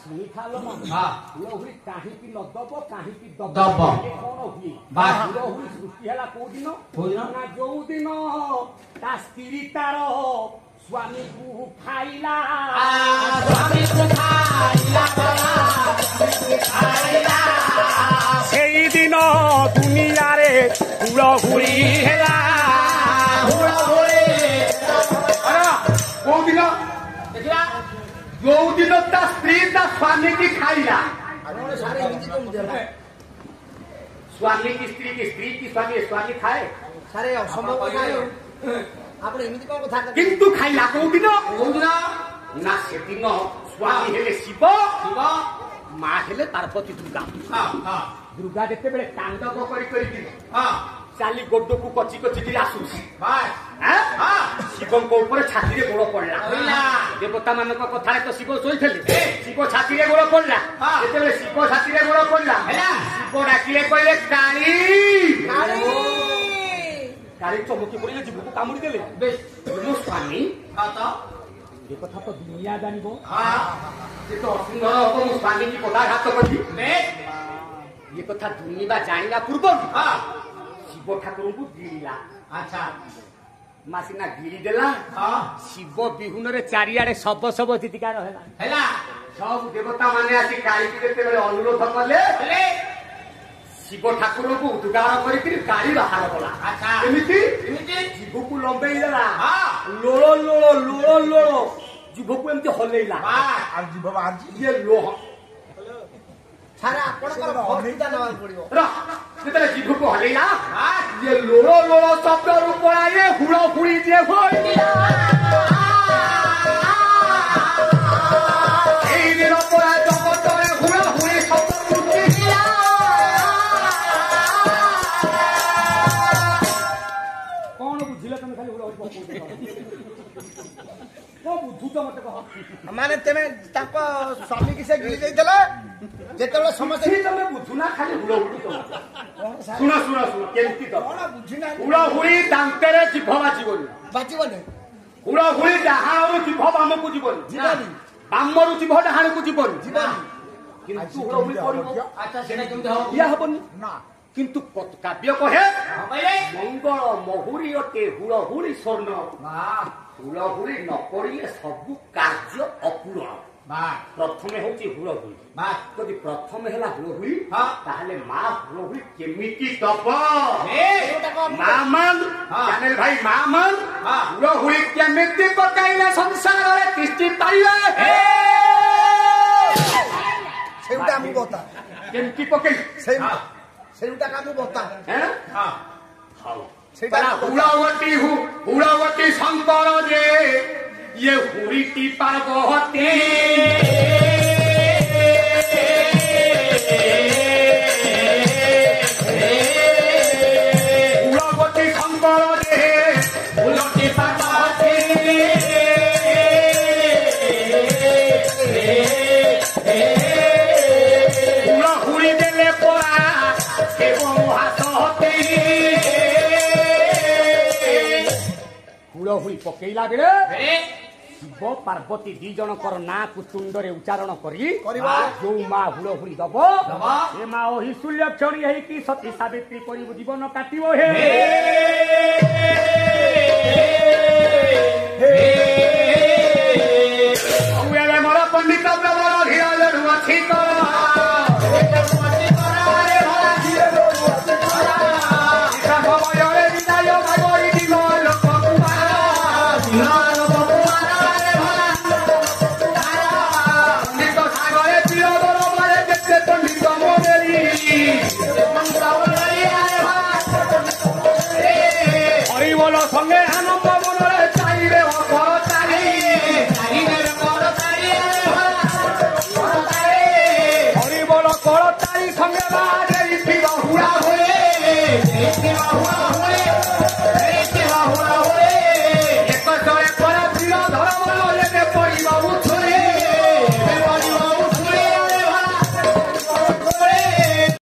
सुनी खालो ना हां हुलहुली काहे की न दब काहे की दब दब कोन हुई बात हुलहुली सृष्टि हला को दिन ना जो दिन ता स्त्री तार स्वामी को खाइला स्वामी को खाइला सेई दिन दुनिया रे हुलहुली हेला हुलहुली अरे को दिन देखला जो दिन ता स्त्री ता स्वामी की खाइला सारे हिंदी को मुझे स्वामी की स्त्री की स्वामी खाए सारे असंभव खाए आपण एमिति कोन कथा किंतु खाइला को दिन ना से दिन स्वामी हेले शिव मा हेले पार्वती दुर्गा दुर्गा जेते बेले तांडव करी चाली गोड्डो को कची कची आसुसी शिव को ऊपर छाती रे गोड़ पड़ला देवता मानक कथा तो शिव सोईथले शिव छाती रे गोड़ पड़ला जेते शिव छाती रे गोड़ पड़ला शिव डाकिले कहले काली काली चमकी पड़े जीव को कामुड़ी देले मो स्वामी ये कथा तो दुनिया जानिबो ये तो असुंदर हो मो स्वामी की पदाघात करी ये कथा दुनिया जानिला पूर्व शिव ठाकुर को गिरिला अच्छा मासिना गिरी देला शिव बिहुन रे चारियाडे सब चितिकार हैला सब देवता माने आसी काली के जेते बेले अनुरोध करले शिव ठाकुर को उद्गार करी काली बाहर कला अच्छा एमिति जीव को लंबेई देला लोलो लोलो लोलो लोलो जीव को एमती हलेइला आ जीव बाहर ये लोह सारा आपणकर भक्तिदा नवा पड़ियो जेते जीव को हलेइला ये लोलो लोलो शब्द रूप ये हुड़ा हुड़ी जे होइला ए दिन पर जगत रे हुड़ा हुड़ी शब्द रूपिला कोन बुझिला तमे खाली हुड़ा हुड़ी को बुझु तो मते कह माने तमे ताको स्वामी की से गिरी देला जेतेबेले समस्या से तमे बुझुना खाली हुड़ा हुड़ी तो सुना सुना सुना केमती तो कोन बुझिना हुड़ा हुड़ी दांतरे जीभ बाजीबने हुड़ा हुड़ी डाहाणरू जीभ बामकु जीवन जीवनी बामरू जीभ डाहाणकु जीवन जीवनी किंतु हुड़ा हुड़ी करिवो अच्छा सेना केमते हो या हबनी ना किंतु काव्य कहे मंगल महुरी अटे हुड़ा हुड़ी स्वर्ण हुड़ा हुड़ी न करिले सब कार्य अपूर्ण प्रथमे होची हुड़हुड़ी जदि प्रथमे हैला हुड़हुड़ी ताहले मा हुड़हुड़ी केमिति दब मामन चैनल भाई मामन हुड़हुड़ी केमिति पकाइले संसार रे तिष्ठि पाइले सेउटा मु बता केमिति पकाइ सेउटा का मु बता हैं हां सेटा हुड़ावती शंकर जे ये हुरीटी पार्वती हुड़ावती शंकर जे हुड़ावती पार्वती हुड़ा हुड़ी देले पड़ा एवं हाथ होते हुड़हुड़ी पकेला बेले शिव पार्वती दी जनकर ना कुतुंडरे उच्चारण करी जो माँ हुड़हुड़ी दब ए माँ ओही सुलक्षणी है कि सती सावित्री करी जीवन काटिबो हे औले मोर पंडित प्रवर हिराल रुआछि कर हरिबोल संगे आनंद मनरे चाहिए हरिबोल करतारी संगे बाजे हुड़ा हुए